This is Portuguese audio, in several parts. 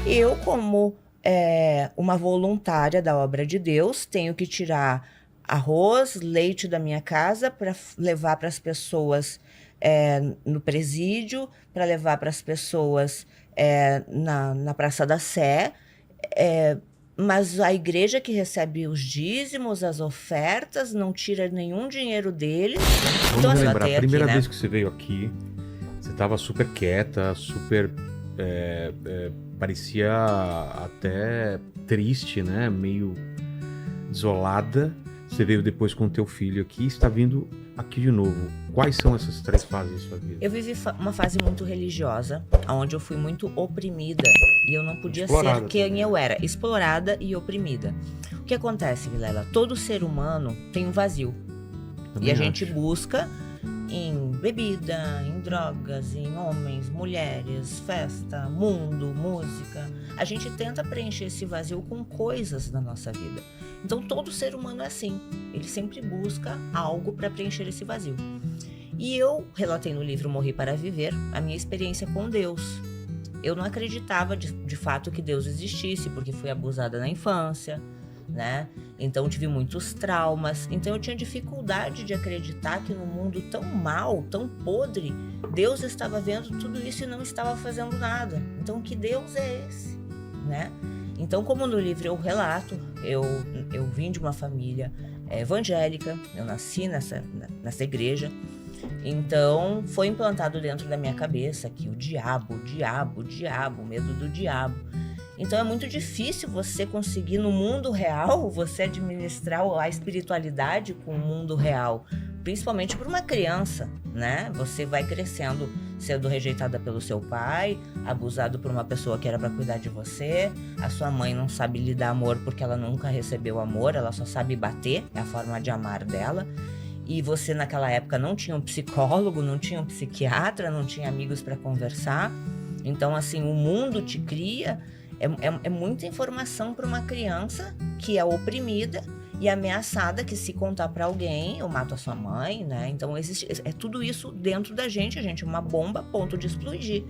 Eu, como uma voluntária da obra de Deus, tenho que tirar arroz, leite da minha casa para levar para as pessoas no presídio, para levar para as pessoas na Praça da Sé. É, mas a igreja que recebe os dízimos, as ofertas, não tira nenhum dinheiro deles. Então, Vamos assim, relembrar, a até aqui, primeira né? vez que você veio aqui, você estava super quieta, super. Parecia até triste, né? Meio isolada. Você veio depois com o teu filho aqui e está vindo aqui de novo. Quais são essas 3 fases da sua vida? Eu vivi uma fase muito religiosa, onde eu fui muito oprimida e eu não podia Explorada ser quem também, eu né? era, explorada e oprimida. O que acontece, Vilela? Todo ser humano tem um vazio. Também E a gente acho. busca em bebida, em drogas, em homens, mulheres, festa, mundo, música. A gente tenta preencher esse vazio com coisas na nossa vida. Então todo ser humano é assim. Ele sempre busca algo para preencher esse vazio. E eu relatei no livro Morri para Viver a minha experiência com Deus. Eu não acreditava de fato que Deus existisse, porque fui abusada na infância, né? Então tive muitos traumas. Então eu tinha dificuldade de acreditar que no mundo tão mal, tão podre, Deus estava vendo tudo isso e não estava fazendo nada. Então que Deus é esse, né? Então, como no livro eu relato, eu vim de uma família evangélica, eu nasci nessa igreja. Então, foi implantado dentro da minha cabeça que o diabo, o medo do diabo. Então, é muito difícil você conseguir no mundo real, você administrar a espiritualidade com o mundo real, principalmente para uma criança, né? Você vai crescendo sendo rejeitada pelo seu pai, abusado por uma pessoa que era para cuidar de você, a sua mãe não sabe lhe dar amor porque ela nunca recebeu amor, ela só sabe bater, é a forma de amar dela. E você naquela época não tinha um psicólogo, não tinha um psiquiatra, não tinha amigos para conversar. Então, assim, o mundo te cria, é muita informação para uma criança que é oprimida e ameaçada, que se contar para alguém, eu mato a sua mãe, né? Então, é tudo isso dentro da gente, a gente é uma bomba a ponto de explodir.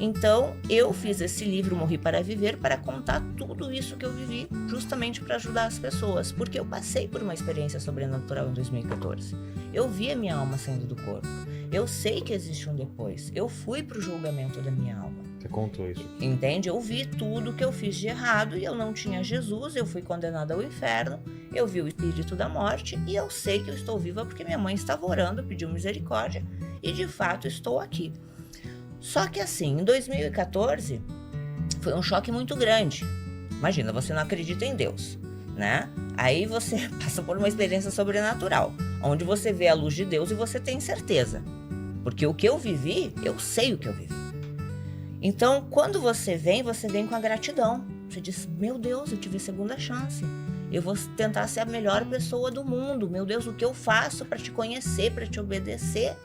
Então, eu fiz esse livro, Morri para Viver, para contar tudo isso que eu vivi, justamente para ajudar as pessoas, porque eu passei por uma experiência sobrenatural em 2014. Eu vi a minha alma saindo do corpo. Eu sei que existe um depois. Eu fui para o julgamento da minha alma. Você contou isso aqui. Entende? Eu vi tudo que eu fiz de errado e eu não tinha Jesus, eu fui condenada ao inferno, eu vi o espírito da morte e eu sei que eu estou viva porque minha mãe estava orando, pediu misericórdia e de fato estou aqui. Só que assim, em 2014, foi um choque muito grande. Imagina, você não acredita em Deus, né? Aí você passa por uma experiência sobrenatural, onde você vê a luz de Deus e você tem certeza. Porque o que eu vivi, eu sei o que eu vivi. Então, quando você vem com a gratidão. Você diz, meu Deus, eu tive segunda chance. Eu vou tentar ser a melhor pessoa do mundo. Meu Deus, o que eu faço para te conhecer, para te obedecer?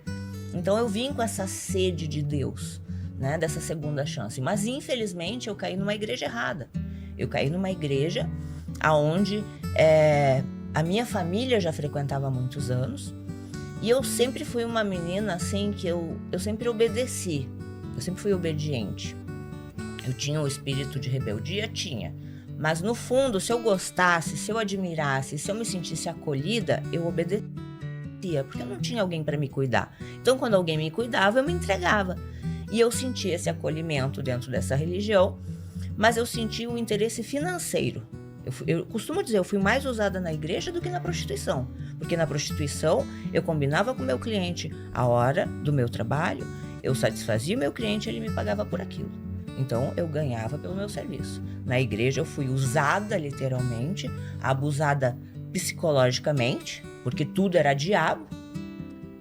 Então eu vim com essa sede de Deus, né, dessa segunda chance. Mas infelizmente eu caí numa igreja errada. Eu caí numa igreja onde a minha família já frequentava há muitos anos e eu sempre fui uma menina assim que eu sempre obedeci. Eu sempre fui obediente. Eu tinha o espírito de rebeldia? Tinha. Mas no fundo, se eu gostasse, se eu admirasse, se eu me sentisse acolhida, eu obedecia. Porque eu não tinha alguém para me cuidar. Então, quando alguém me cuidava, eu me entregava. E eu sentia esse acolhimento dentro dessa religião, mas eu sentia o interesse financeiro. Eu costumo dizer, eu fui mais usada na igreja do que na prostituição. Porque na prostituição, eu combinava com o meu cliente a hora do meu trabalho, eu satisfazia o meu cliente e ele me pagava por aquilo. Então, eu ganhava pelo meu serviço. Na igreja, eu fui usada literalmente, abusada psicologicamente, porque tudo era diabo.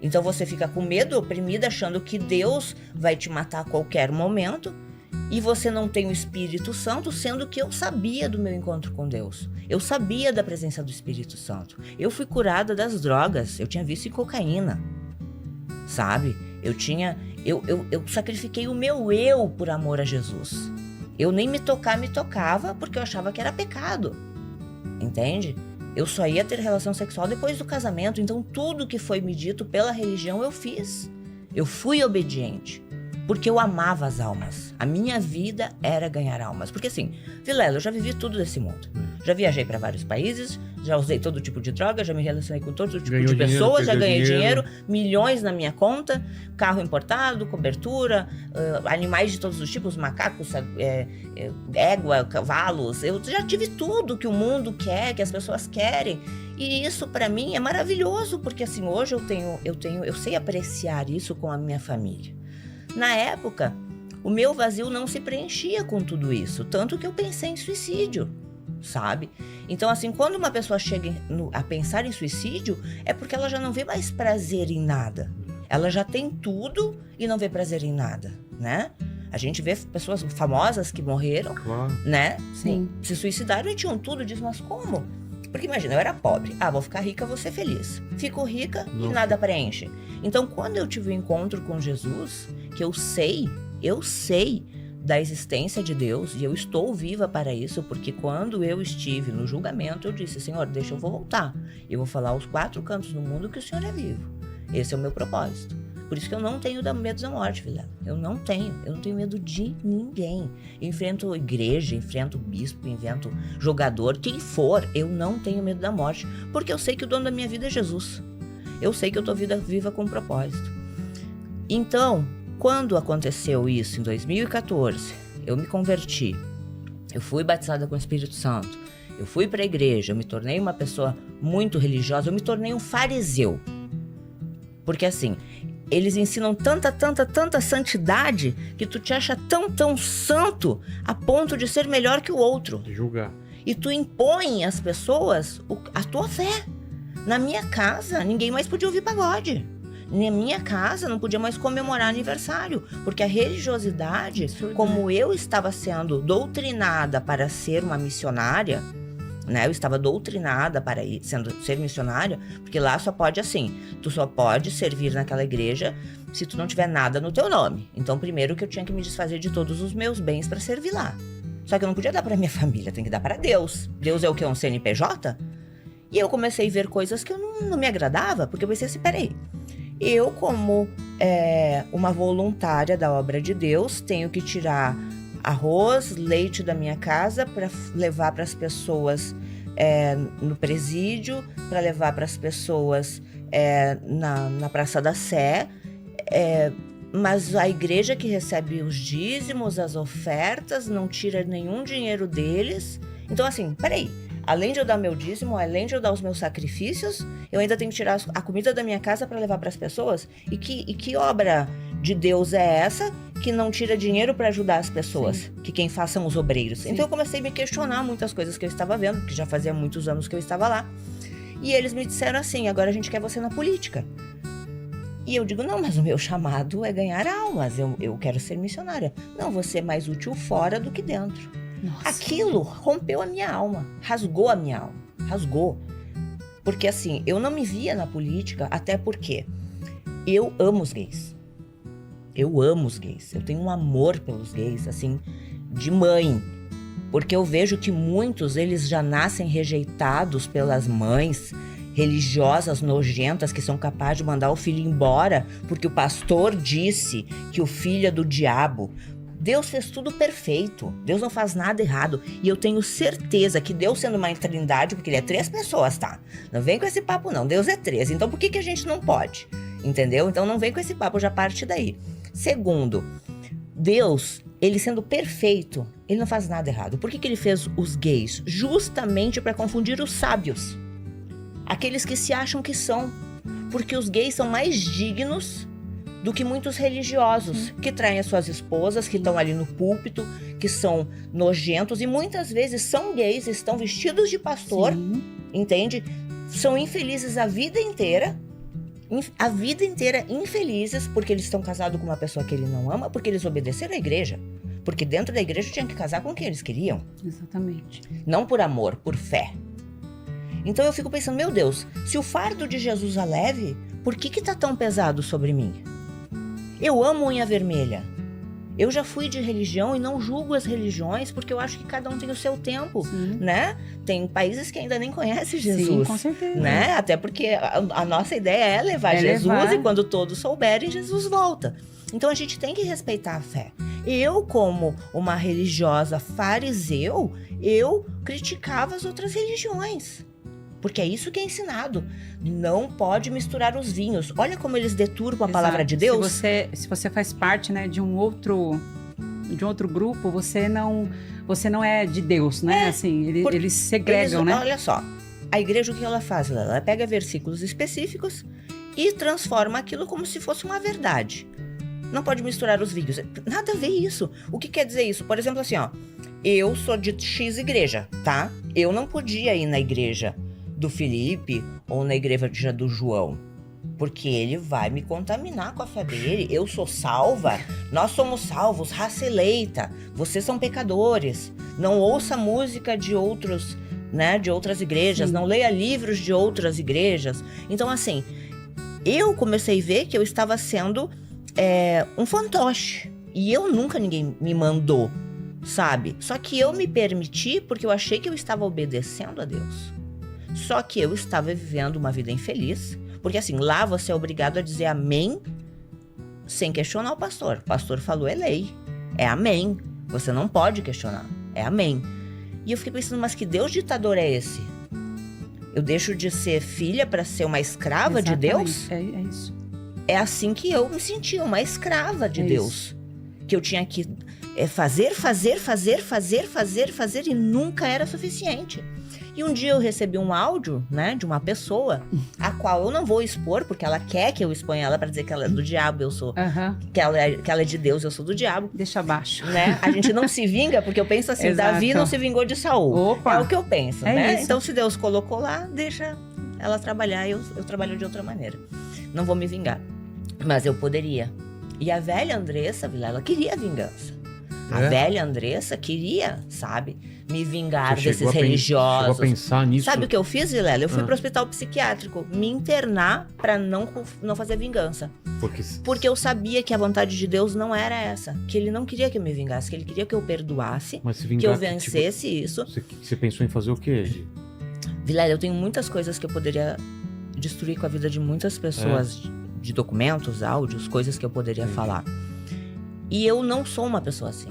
Então você fica com medo, oprimida, achando que Deus vai te matar a qualquer momento e você não tem o Espírito Santo, sendo que eu sabia do meu encontro com Deus. Eu sabia da presença do Espírito Santo. Eu fui curada das drogas, eu tinha vício em cocaína, sabe? Eu sacrifiquei o meu eu por amor a Jesus. Eu nem me tocava porque eu achava que era pecado, entende? Eu só ia ter relação sexual depois do casamento, então tudo que foi me dito pela religião eu fiz. Eu fui obediente. porque eu amava as almas. A minha vida era ganhar almas. Porque assim, Vilela, eu já vivi tudo desse mundo. Já viajei para vários países, já usei todo tipo de droga, já me relacionei com todo tipo de pessoas, já ganhei dinheiro, milhões na minha conta, carro importado, cobertura, animais de todos os tipos, macacos, égua, cavalos. Eu já tive tudo que o mundo quer, que as pessoas querem. E isso para mim é maravilhoso, porque assim, hoje eu sei apreciar isso com a minha família. Na época, o meu vazio não se preenchia com tudo isso, tanto que eu pensei em suicídio, sabe? Então, assim, quando uma pessoa chega a pensar em suicídio, é porque ela já não vê mais prazer em nada. Ela já tem tudo e não vê prazer em nada, né? A gente vê pessoas famosas que morreram, né? Sim. Se suicidaram e tinham tudo, diz, mas como? Porque imagina, eu era pobre. Vou ficar rica, vou ser feliz. Fico rica e nada preenche. Então, quando eu tive o encontro com Jesus, que eu sei da existência de Deus, e eu estou viva para isso, porque quando eu estive no julgamento, eu disse, Senhor, deixa eu voltar. Eu vou falar aos 4 cantos do mundo que o Senhor é vivo. Esse é o meu propósito. Por isso que eu não tenho medo da morte, Vilela. Eu não tenho medo de ninguém. Eu enfrento igreja, enfrento bispo, enfrento jogador, quem for, eu não tenho medo da morte, porque eu sei que o dono da minha vida é Jesus. Eu sei que eu estou viva com um propósito. Então, quando aconteceu isso, em 2014, eu me converti, eu fui batizada com o Espírito Santo, eu fui para a igreja, eu me tornei uma pessoa muito religiosa, eu me tornei um fariseu. Porque assim, eles ensinam tanta santidade que tu te acha tão santo a ponto de ser melhor que o outro. Julgar. E tu impõe às pessoas a tua fé. Na minha casa, ninguém mais podia ouvir pagode. Na minha casa, não podia mais comemorar aniversário. Porque a religiosidade, como eu estava sendo doutrinada para ser uma missionária, né? Eu estava doutrinada para ser missionária, porque lá só pode assim, tu só pode servir naquela igreja se tu não tiver nada no teu nome. Então, primeiro que eu tinha que me desfazer de todos os meus bens para servir lá. Só que eu não podia dar para minha família, tem que dar para Deus. Deus é o que? Um CNPJ? E eu comecei a ver coisas que eu não me agradava, porque eu pensei assim, peraí, eu como uma voluntária da obra de Deus, tenho que tirar arroz, leite da minha casa para levar para as pessoas no presídio, para levar para as pessoas na Praça da Sé, mas a igreja que recebe os dízimos, as ofertas, não tira nenhum dinheiro deles. Então assim, peraí, além de eu dar meu dízimo, além de eu dar os meus sacrifícios, eu ainda tenho que tirar a comida da minha casa para levar para as pessoas? E que obra de Deus é essa que não tira dinheiro para ajudar as pessoas? Sim. Que quem faz são os obreiros. Sim. Então eu comecei a me questionar muitas coisas que eu estava vendo, que já fazia muitos anos que eu estava lá. E eles me disseram assim, agora a gente quer você na política. E eu digo, não, mas o meu chamado é ganhar almas, eu quero ser missionária. Não, vou ser mais útil fora do que dentro. Nossa. Aquilo rompeu a minha alma, rasgou a minha alma, rasgou. Porque assim, eu não me via na política, até porque eu amo os gays. Eu amo os gays, eu tenho um amor pelos gays, assim, de mãe. Porque eu vejo que muitos, eles já nascem rejeitados pelas mães religiosas nojentas que são capazes de mandar o filho embora porque o pastor disse que o filho é do diabo. Deus fez tudo perfeito, Deus não faz nada errado. E eu tenho certeza que Deus, sendo uma trindade, porque ele é 3 pessoas, tá? Não vem com esse papo não, Deus é 3, então por que a gente não pode? Entendeu? Então não vem com esse papo, já parte daí. Segundo, Deus, ele sendo perfeito, ele não faz nada errado. Por que ele fez os gays? Justamente para confundir os sábios. Aqueles que se acham que são. Porque os gays são mais dignos do que muitos religiosos, que traem as suas esposas, que estão ali no púlpito, que são nojentos e muitas vezes são gays, estão vestidos de pastor, entende? São infelizes a vida inteira infelizes porque eles estão casados com uma pessoa que ele não ama, porque eles obedeceram à igreja. Porque dentro da igreja tinham que casar com quem eles queriam. Exatamente. Não por amor, por fé. Então eu fico pensando, meu Deus, se o fardo de Jesus é leve, por que tá tão pesado sobre mim? Eu amo unha vermelha. Eu já fui de religião e não julgo as religiões, porque eu acho que cada um tem o seu tempo, Sim. né? Tem países que ainda nem conhecem Sim, Jesus, com certeza. né? Até porque a nossa ideia é levar Jesus levar. e quando todos souberem, Jesus volta. Então a gente tem que respeitar a fé. Eu, como uma religiosa fariseu, eu criticava as outras religiões. Porque é isso que é ensinado. Não pode misturar os vinhos. Olha como eles deturpam a palavra de Deus. Se você faz parte, né, de um outro grupo, você não é de Deus, né? Assim, eles segregam, né? Olha só, a igreja, o que ela faz? Ela pega versículos específicos e transforma aquilo como se fosse uma verdade. Não pode misturar os vinhos. Nada a ver isso. O que quer dizer isso? Por exemplo, assim, ó. Eu sou de X igreja, tá? Eu não podia ir na igreja do Felipe ou na igreja do João, porque ele vai me contaminar com a fé dele. Eu sou salva, nós somos salvos, raça eleita, vocês são pecadores. Não ouça música de outros, né, de outras igrejas, não leia livros de outras igrejas. Então, assim, eu comecei a ver que eu estava sendo um fantoche, e ninguém me mandou, sabe? Só que eu me permiti porque eu achei que eu estava obedecendo a Deus. Só que eu estava vivendo uma vida infeliz, porque assim, lá você é obrigado a dizer amém sem questionar o pastor. O pastor falou, é lei, é amém. Você não pode questionar, é amém. E eu fiquei pensando, mas que Deus ditador é esse? Eu deixo de ser filha para ser uma escrava de Deus? É isso. É assim que eu me sentia, uma escrava de Deus. Isso. Que eu tinha que fazer e nunca era suficiente. E um dia eu recebi um áudio, né, de uma pessoa, a qual eu não vou expor, porque ela quer que eu exponha ela para dizer que ela é do diabo, eu sou. Que ela é de Deus, eu sou do diabo. Deixa abaixo. Né? A gente não se vinga, porque eu penso assim, Davi não se vingou de Saul. Opa. É o que eu penso, né? Isso. Então, se Deus colocou lá, deixa ela trabalhar, eu trabalho de outra maneira. Não vou me vingar. Mas eu poderia. E a velha Andressa, ela queria vingança. A velha Andressa queria, sabe, me vingar desses religiosos. Chegou a pensar nisso? Sabe o que eu fiz, Vilela? Eu fui pro hospital psiquiátrico me internar pra não fazer vingança. Porque eu sabia que a vontade de Deus não era essa. Que ele não queria que eu me vingasse, que ele queria que eu perdoasse, que eu vencesse isso. Você pensou em fazer o quê, Gi? Vilela, eu tenho muitas coisas que eu poderia destruir com a vida de muitas pessoas, de documentos, áudios, coisas que eu poderia falar. E eu não sou uma pessoa assim.